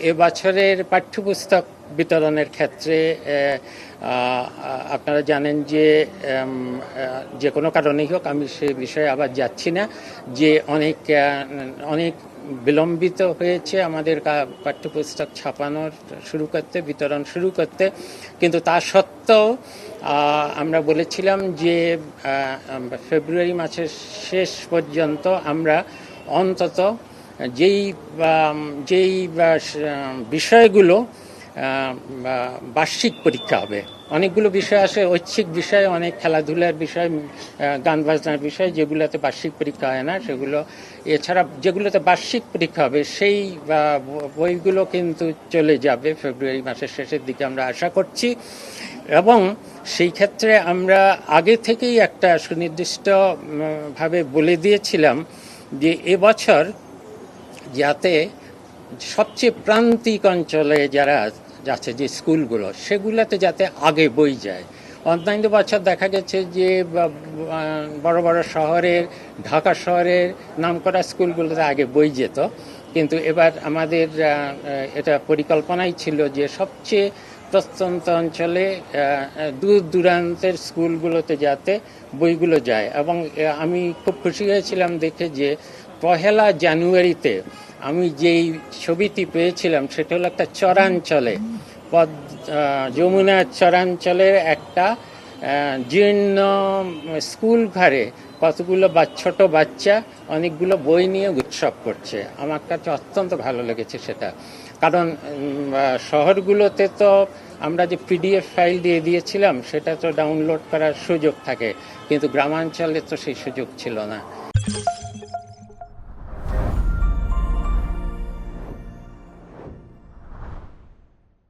এবছরের পাঠ্যপুস্তক বিতরণের ক্ষেত্রে আপনারা জানেন যে যে কোনো কারণেই হোক, আমি সে বিষয়ে আবার যাচ্ছি না, যে অনেক বিলম্বিত হয়েছে আমাদের পাঠ্যপুস্তক ছাপানোর শুরু করতে, বিতরণ শুরু করতে। কিন্তু তা সত্ত্বেও আমরা বলেছিলাম যে ফেব্রুয়ারি মাসের শেষ পর্যন্ত আমরা অন্তত যেই বিষয়গুলো বার্ষিক পরীক্ষা হবে, অনেকগুলো বিষয় আসে, ঐচ্ছিক বিষয়, অনেক খেলাধুলার বিষয়, গান বাজনার বিষয়, যেগুলোতে বার্ষিক পরীক্ষা হয় না সেগুলো, এছাড়া যেগুলোতে বার্ষিক পরীক্ষা হবে সেই বইগুলো কিন্তু চলে যাবে ফেব্রুয়ারি মাসের শেষের দিকে আমরা আশা করছি। এবং সেই ক্ষেত্রে আমরা আগে থেকেই একটা সুনির্দিষ্টভাবে বলে দিয়েছিলাম যে এবছর যাতে সবচেয়ে প্রান্তিক অঞ্চলে যারা যাচ্ছে, যে স্কুলগুলো, সেগুলোতে যাতে আগে বই যায়। অন্যান্য বছর দেখা গেছে যে বড় বড় শহরের, ঢাকা শহরের নামকরা স্কুলগুলোতে আগে বই যেত, কিন্তু এবার আমাদের এটা পরিকল্পনাই ছিল যে সবচেয়ে প্রত্যন্ত অঞ্চলে দূর দূরান্তের স্কুলগুলোতে যাতে বইগুলো যায়। এবং আমি খুব খুশি হয়েছিলাম দেখে যে 1 জানুয়ারিতে আমি যেই ছবিটি পেয়েছিলাম সেটা হলো একটা চরাঞ্চলে, যমুনার চরাঞ্চলের একটা জীর্ণ স্কুল ঘরে কতগুলো ছোট বাচ্চা অনেকগুলো বই নিয়ে উৎসব করছে। আমার কাছে অত্যন্ত ভালো লেগেছে সেটা, কারণ শহরগুলোতে তো আমরা যে PDF ফাইল দিয়ে দিয়েছিলাম সেটা তো ডাউনলোড করার সুযোগ থাকে, কিন্তু গ্রামাঞ্চলে তো সেই সুযোগ ছিল না।